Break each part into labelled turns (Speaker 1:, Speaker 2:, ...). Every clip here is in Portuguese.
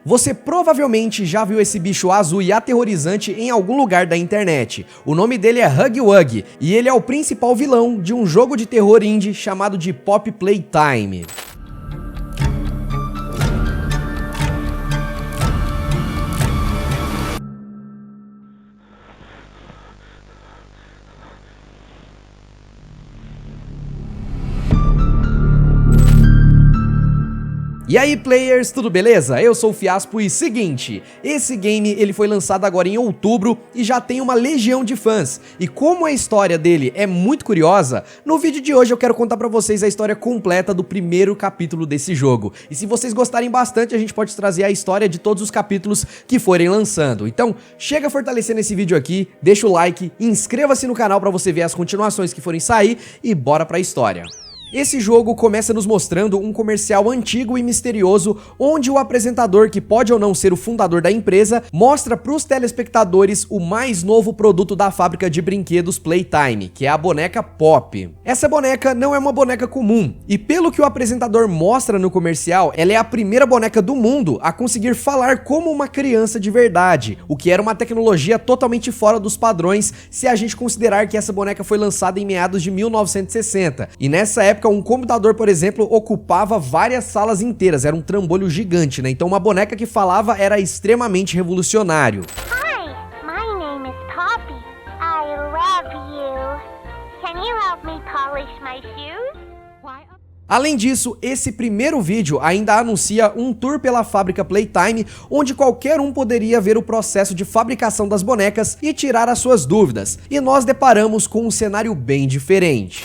Speaker 1: Você provavelmente já viu esse bicho azul e aterrorizante em algum lugar da internet. O nome dele é Huggy Wuggy e ele é o principal vilão de um jogo de terror indie chamado de Poppy Playtime. E aí players, tudo beleza? Eu sou o Fiaspo e seguinte, esse game ele foi lançado agora em outubro e já tem uma legião de fãs. E como a história dele é muito curiosa, no vídeo de hoje eu quero contar pra vocês a história completa do primeiro capítulo desse jogo. E se vocês gostarem bastante, a gente pode trazer a história de todos os capítulos que forem lançando. Então, chega fortalecendo esse vídeo aqui, deixa o like, inscreva-se no canal pra você ver as continuações que forem sair e bora pra história. Esse jogo começa nos mostrando um comercial antigo e misterioso, onde o apresentador, que pode ou não ser o fundador da empresa, mostra para os telespectadores o mais novo produto da fábrica de brinquedos Playtime, que é a boneca Pop. Essa boneca não é uma boneca comum, e pelo que o apresentador mostra no comercial, ela é a primeira boneca do mundo a conseguir falar como uma criança de verdade, o que era uma tecnologia totalmente fora dos padrões se a gente considerar que essa boneca foi lançada em meados de 1960, e nessa época um computador, por exemplo, ocupava várias salas inteiras, era um trambolho gigante, né? Então uma boneca que falava era extremamente revolucionário.
Speaker 2: Hi, my name is Poppy. I love you. Can you help me polish my shoes?
Speaker 1: Além disso, esse primeiro vídeo ainda anuncia um tour pela fábrica Playtime, onde qualquer um poderia ver o processo de fabricação das bonecas e tirar as suas dúvidas. E nós deparamos com um cenário bem diferente.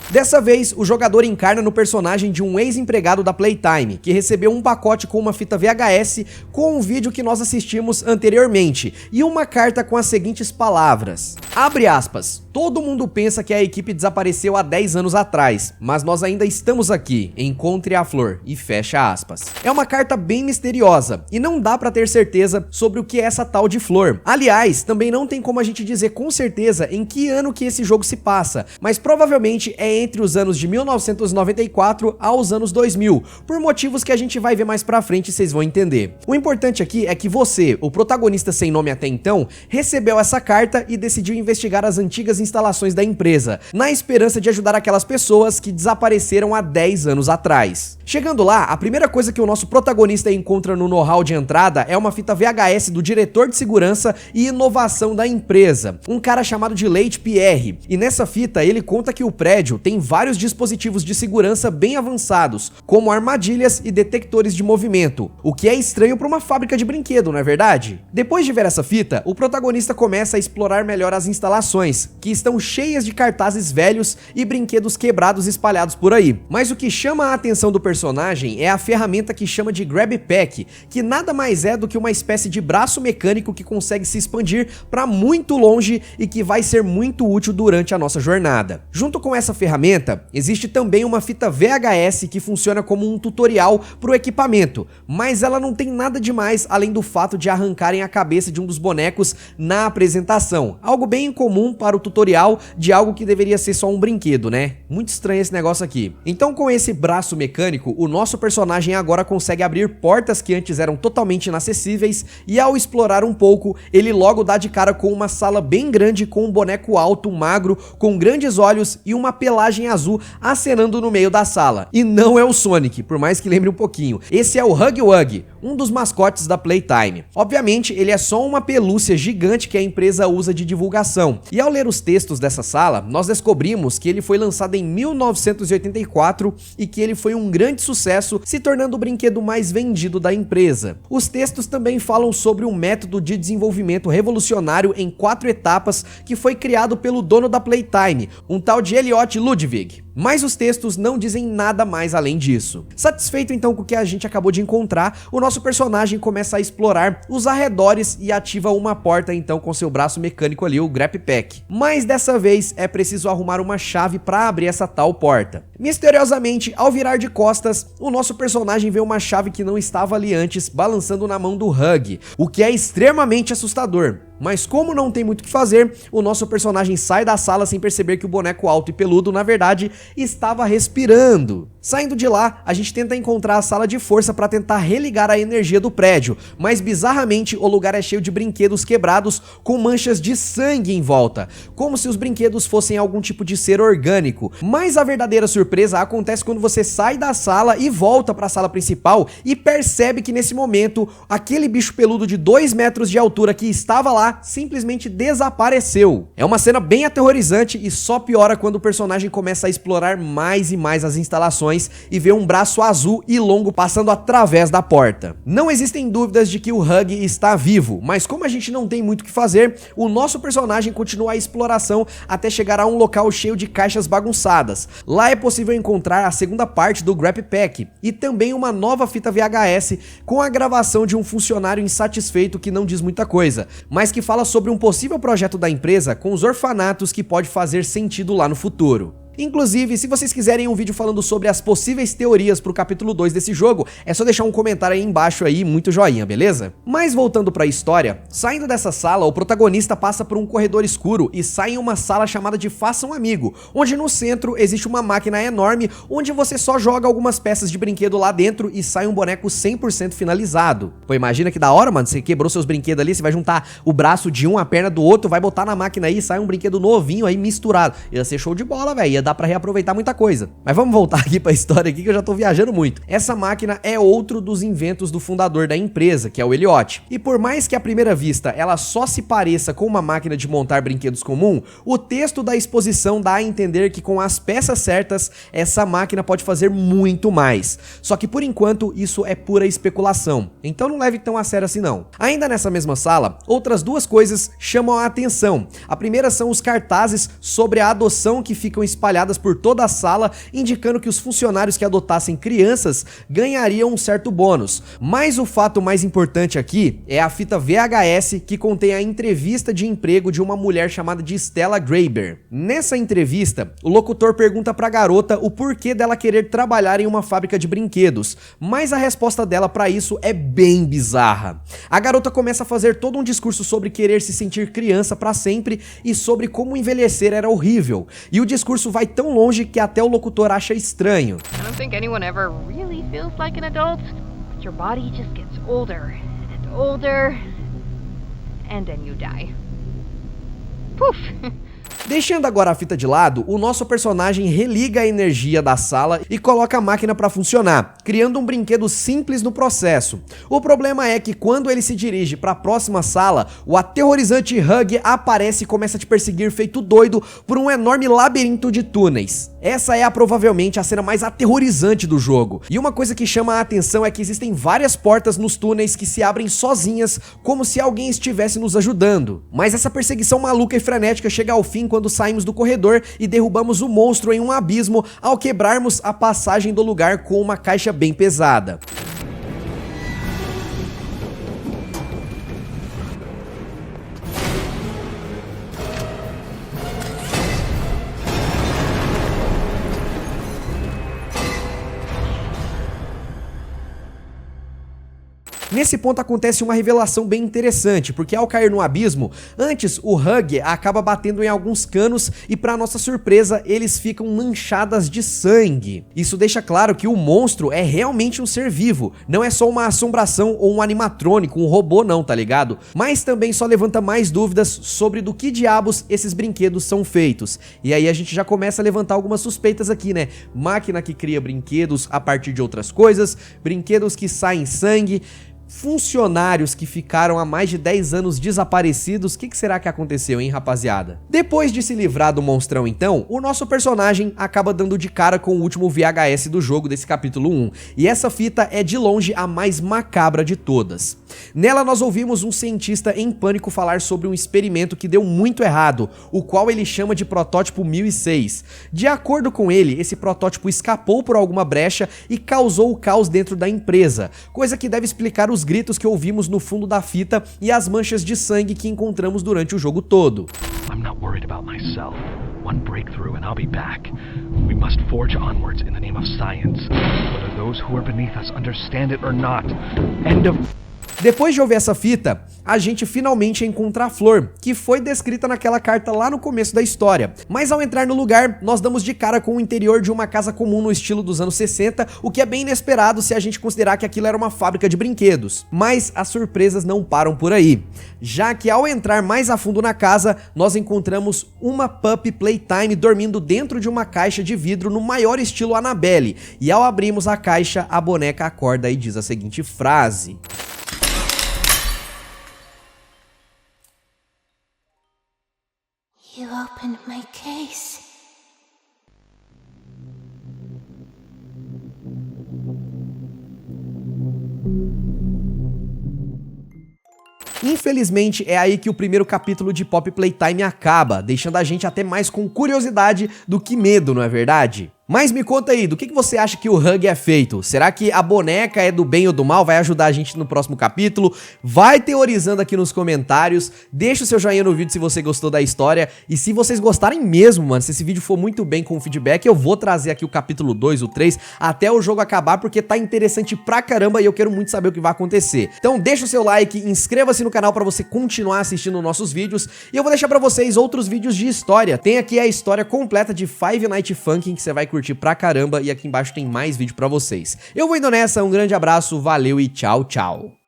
Speaker 1: Dessa vez, o jogador encarna no personagem de um ex-empregado da Playtime, que recebeu um pacote com uma fita VHS com um vídeo que nós assistimos anteriormente, e uma carta com as seguintes palavras. Abre aspas. Todo mundo pensa que a equipe desapareceu há 10 anos atrás, mas nós ainda estamos aqui, encontre a flor, e fecha aspas. É uma carta bem misteriosa, e não dá pra ter certeza sobre o que é essa tal de flor. Aliás, também não tem como a gente dizer com certeza em que ano que esse jogo se passa, mas provavelmente é entre os anos de 1994 aos anos 2000, por motivos que a gente vai ver mais pra frente e vocês vão entender. O importante aqui é que você, o protagonista sem nome até então, recebeu essa carta e decidiu investigar as antigas instalações da empresa, na esperança de ajudar aquelas pessoas que desapareceram há 10 anos atrás. Chegando lá, a primeira coisa que o nosso protagonista encontra no know-how de entrada é uma fita VHS do diretor de segurança e inovação da empresa, um cara chamado de Leite Pierre, e nessa fita ele conta que o prédio tem vários dispositivos de segurança bem avançados, como armadilhas e detectores de movimento, o que é estranho para uma fábrica de brinquedo, não é verdade? Depois de ver essa fita, o protagonista começa a explorar melhor as instalações, que estão cheias de cartazes velhos e brinquedos quebrados espalhados por aí. Mas o que chama a atenção do personagem é a ferramenta que chama de Grab Pack, que nada mais é do que uma espécie de braço mecânico que consegue se expandir para muito longe e que vai ser muito útil durante a nossa jornada. Junto com essa ferramenta, existe também uma fita VHS que funciona como um tutorial para o equipamento, mas ela não tem nada demais além do fato de arrancarem a cabeça de um dos bonecos na apresentação, algo bem incomum para o tutorial de algo que deveria ser só um brinquedo, né? Muito estranho esse negócio aqui. Então, com esse braço mecânico, o nosso personagem agora consegue abrir portas que antes eram totalmente inacessíveis, e ao explorar um pouco, ele logo dá de cara com uma sala bem grande com um boneco alto, magro, com grandes olhos e uma pelagem azul acenando no meio da sala. E não é o Sonic, por mais que lembre um pouquinho. Esse é o Huggy Wuggy, um dos mascotes da Playtime. Obviamente, ele é só uma pelúcia gigante que a empresa usa de divulgação. E ao ler os textos dessa sala, nós descobrimos que ele foi lançado em 1984 e que ele foi um grande sucesso, se tornando o brinquedo mais vendido da empresa. Os textos também falam sobre um método de desenvolvimento revolucionário em 4 etapas que foi criado pelo dono da Playtime, um tal de Elliot Ludwig. Mas os textos não dizem nada mais além disso. Satisfeito então com o que a gente acabou de encontrar, o nosso personagem começa a explorar os arredores e ativa uma porta então com seu braço mecânico ali, o Grab Pack. Mas dessa vez é preciso arrumar uma chave para abrir essa tal porta. Misteriosamente, ao virar de costas, o nosso personagem vê uma chave que não estava ali antes, balançando na mão do Huggy, o que é extremamente assustador. Mas como não tem muito o que fazer, o nosso personagem sai da sala sem perceber que o boneco alto e peludo, na verdade, estava respirando. Saindo de lá, a gente tenta encontrar a sala de força para tentar religar a energia do prédio, mas bizarramente o lugar é cheio de brinquedos quebrados com manchas de sangue em volta, como se os brinquedos fossem algum tipo de ser orgânico. Mas a verdadeira surpresa acontece quando você sai da sala e volta para a sala principal e percebe que nesse momento, aquele bicho peludo de 2 metros de altura que estava lá simplesmente desapareceu. É uma cena bem aterrorizante e só piora quando o personagem começa a explorar mais e mais as instalações e vê um braço azul e longo passando através da porta. Não existem dúvidas de que o Hug está vivo, mas como a gente não tem muito o que fazer, o nosso personagem continua a exploração até chegar a um local cheio de caixas bagunçadas. Lá é possível encontrar a segunda parte do Grap Pack e também uma nova fita VHS com a gravação de um funcionário insatisfeito que não diz muita coisa, mas que fala sobre um possível projeto da empresa com os orfanatos que pode fazer sentido lá no futuro. Inclusive, se vocês quiserem um vídeo falando sobre as possíveis teorias pro capítulo 2 desse jogo, é só deixar um comentário aí embaixo aí, muito joinha, beleza? Mas voltando pra história, saindo dessa sala, o protagonista passa por um corredor escuro e sai em uma sala chamada de Faça um Amigo, onde no centro existe uma máquina enorme, onde você só joga algumas peças de brinquedo lá dentro e sai um boneco 100% finalizado. Pô, imagina que da hora, mano, você quebrou seus brinquedos ali, você vai juntar o braço de um, a perna do outro, vai botar na máquina aí e sai um brinquedo novinho aí misturado. Ia ser show de bola, velho, dá pra reaproveitar muita coisa. Mas vamos voltar aqui pra história aqui que eu já tô viajando muito. Essa máquina é outro dos inventos do fundador da empresa, que é o Elliot. E por mais que à primeira vista ela só se pareça com uma máquina de montar brinquedos comum, o texto da exposição dá a entender que com as peças certas, essa máquina pode fazer muito mais. Só que por enquanto isso é pura especulação, então não leve tão a sério assim não. Ainda nessa mesma sala, outras duas coisas chamam a atenção. A primeira são os cartazes sobre a adoção que ficam espalhadas por toda a sala, indicando que os funcionários que adotassem crianças ganhariam um certo bônus. Mas o fato mais importante aqui é a fita VHS que contém a entrevista de emprego de uma mulher chamada de Stella Graeber. Nessa entrevista, o locutor pergunta pra garota o porquê dela querer trabalhar em uma fábrica de brinquedos, mas a resposta dela pra isso é bem bizarra. A garota começa a fazer todo um discurso sobre querer se sentir criança pra sempre e sobre como envelhecer era horrível, e o discurso vai tão longe que até o locutor acha estranho.
Speaker 3: I don't think anyone ever really feels like an adult, but your body just gets older and older, and then you die. Poof!
Speaker 1: Deixando agora a fita de lado, o nosso personagem religa a energia da sala e coloca a máquina para funcionar, criando um brinquedo simples no processo. O problema é que quando ele se dirige para a próxima sala, o aterrorizante Hug aparece e começa a te perseguir feito doido por um enorme labirinto de túneis. Essa é provavelmente a cena mais aterrorizante do jogo. E uma coisa que chama a atenção é que existem várias portas nos túneis que se abrem sozinhas, como se alguém estivesse nos ajudando. Mas essa perseguição maluca e frenética chega ao fim quando saímos do corredor e derrubamos o monstro em um abismo ao quebrarmos a passagem do lugar com uma caixa bem pesada. Nesse ponto acontece uma revelação bem interessante, porque ao cair no abismo, antes o Hug acaba batendo em alguns canos e para nossa surpresa eles ficam manchadas de sangue. Isso deixa claro que o monstro é realmente um ser vivo, não é só uma assombração ou um animatrônico, um robô não, tá ligado? Mas também só levanta mais dúvidas sobre do que diabos esses brinquedos são feitos. E aí a gente já começa a levantar algumas suspeitas aqui, né? Máquina que cria brinquedos a partir de outras coisas, brinquedos que saem sangue, funcionários que ficaram há mais de 10 anos desaparecidos. O que será que aconteceu, hein, rapaziada? Depois de se livrar do monstrão, então, o nosso personagem acaba dando de cara com o último VHS do jogo desse capítulo 1. E essa fita é de longe a mais macabra de todas. Nela nós ouvimos um cientista em pânico falar sobre um experimento que deu muito errado, o qual ele chama de protótipo 1006. De acordo com ele, esse protótipo escapou por alguma brecha e causou o caos dentro da empresa, coisa que deve explicar os gritos que ouvimos no fundo da fita e as manchas de sangue que encontramos durante o jogo todo.
Speaker 4: I'm not worried about myself. One breakthrough and I'll be back. We must forge onwards in the name of science, whether those who are beneath us understand it or not. End of...
Speaker 1: Depois de ouvir essa fita, a gente finalmente encontra a flor, que foi descrita naquela carta lá no começo da história. Mas ao entrar no lugar, nós damos de cara com o interior de uma casa comum no estilo dos anos 60, o que é bem inesperado se a gente considerar que aquilo era uma fábrica de brinquedos. Mas as surpresas não param por aí, já que ao entrar mais a fundo na casa, nós encontramos uma Puppy Playtime dormindo dentro de uma caixa de vidro no maior estilo Annabelle, e ao abrirmos a caixa, a boneca acorda e diz a seguinte frase:
Speaker 2: You opened my case.
Speaker 1: Infelizmente, é aí que o primeiro capítulo de Puppy Playtime acaba, deixando a gente até mais com curiosidade do que medo, não é verdade? Mas me conta aí, do que você acha que o Hug é feito? Será que a boneca é do bem ou do mal? Vai ajudar a gente no próximo capítulo? Vai teorizando aqui nos comentários, deixa o seu joinha no vídeo se você gostou da história, e se vocês gostarem mesmo, mano, se esse vídeo for muito bem com o feedback, eu vou trazer aqui o capítulo 2, o 3, até o jogo acabar, porque tá interessante pra caramba e eu quero muito saber o que vai acontecer. Então deixa o seu like, inscreva-se no canal pra você continuar assistindo nossos vídeos, e eu vou deixar pra vocês outros vídeos de história. Tem aqui a história completa de Five Nights at Funkin', que você vai curtir pra caramba, e aqui embaixo tem mais vídeo pra vocês. Eu vou indo nessa, um grande abraço, valeu e tchau, tchau.